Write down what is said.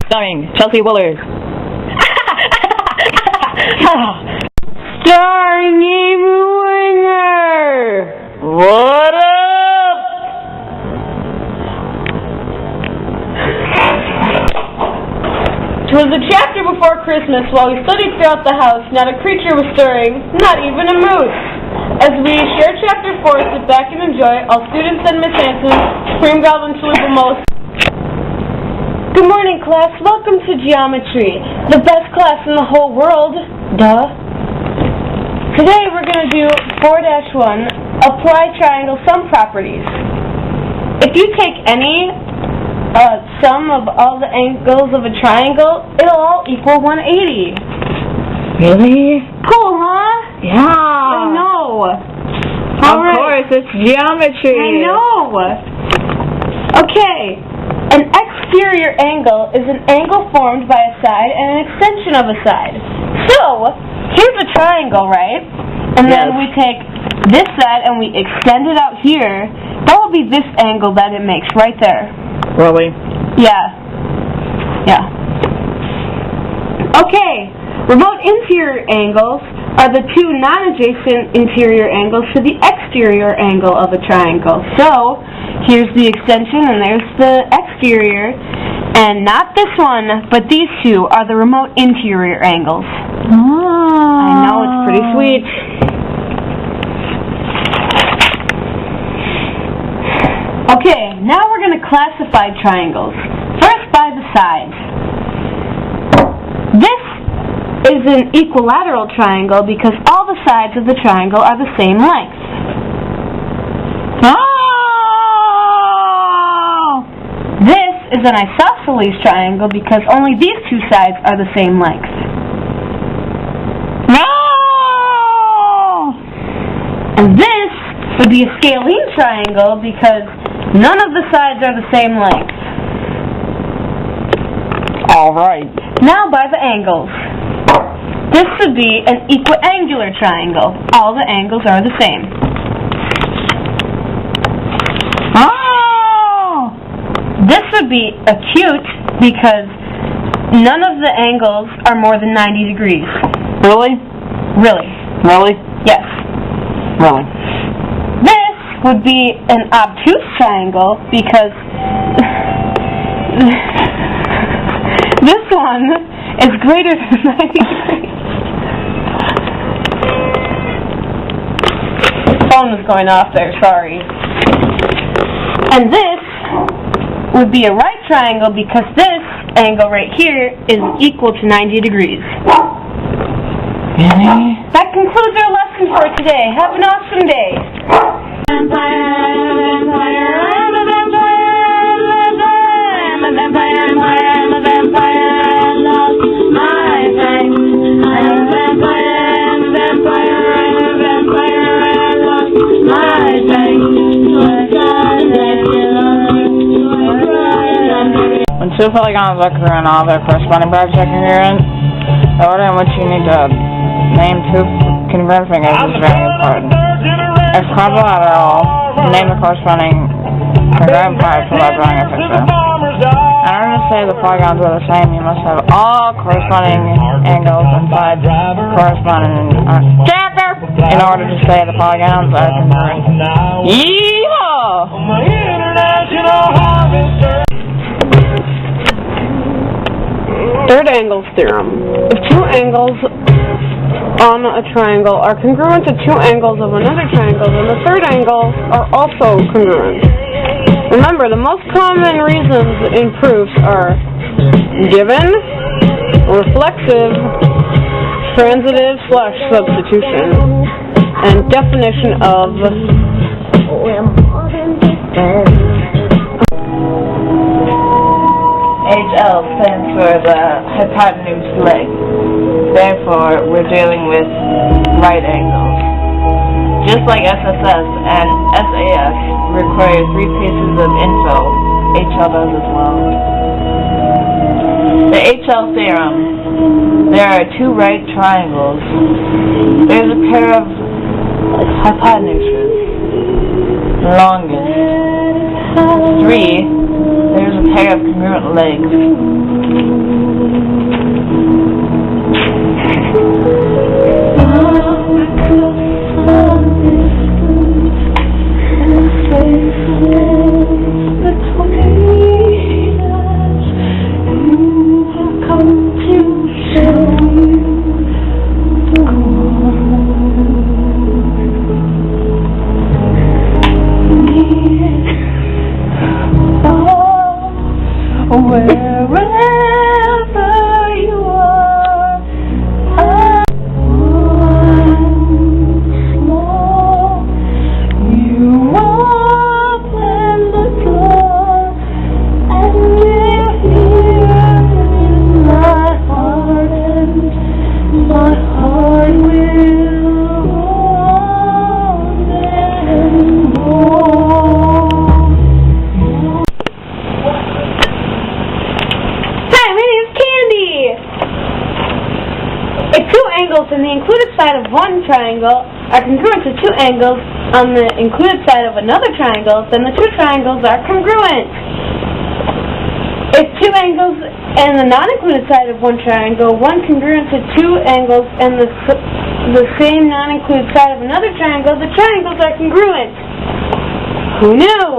Starring Chelsea Willard. Starring Amy Winger. What up? "'Twas a chapter before Christmas, while we studied throughout the house, not a creature was stirring, not even a moose. As we share chapter 4, sit back and enjoy, all students and Miss Hanson, scream, growl, and salute the most. Good morning, class. Welcome to geometry, the best class in the whole world. Duh. Today we're going to do 4-1, apply triangle sum properties. If you take any sum of all the angles of a triangle, it'll all equal 180. Really? Cool, huh? Yeah. I know. Of course, it's geometry. I know. Okay. An exterior angle is an angle formed by a side and an extension of a side. So, here's a triangle, right? And then we take this side and we extend it out here. That will be this angle that it makes right there. Really? Yeah. Yeah. Okay. Remote interior angles are the two non-adjacent interior angles to the exterior angle of a triangle. So, here's the extension and there's the exterior. And not this one, but these two are the remote interior angles. I know, it's pretty sweet. Okay, now we're going to classify triangles. First by the sides. This is an equilateral triangle because all the sides of the triangle are the same length. This is an isosceles triangle because only these two sides are the same length. And this would be a scalene triangle because none of the sides are the same length. Alright. Now by the angles. This would be an equiangular triangle. All the angles are the same. This would be acute because none of the angles are more than 90 degrees. Really? Really? Really? Yes. Really? This would be an obtuse triangle because this one is greater than 90 degrees. The phone was going off there, sorry. And this would be a right triangle because this angle right here is equal to 90 degrees. Really? That concludes our lesson for today. Have an awesome day. When two polygons occur in all their corresponding bisektor congruent, the order in which you need to name two congruent figures is very important. If quadrilateral, name the corresponding congruent parts without drawing a picture. In order to say the polygons are the same, you must have all corresponding angles and sides corresponding in order to say the polygons are congruent. Yeehaw! Third angles theorem. If two angles on a triangle are congruent to two angles of another triangle, then the third angles are also congruent. Remember, the most common reasons in proofs are given, reflexive, transitive / substitution, and definition of HL stands for the hypotenuse leg. Therefore, we're dealing with right angles. Just like SSS and SAS require 3 pieces of info, HL does as well. The HL theorem There are two right triangles. There's a pair of hypotenuses, longest. 3. There's a pair of congruent legs. Wherever you are, you open the door, and you're here in my heart, and my heart will want and more. If two angles in the included side of one triangle are congruent to two angles on the included side of another triangle, then the two triangles are congruent. If two angles in the non-included side of one triangle, one congruent to two angles in the same non-included side of another triangle, the triangles are congruent. Who knew?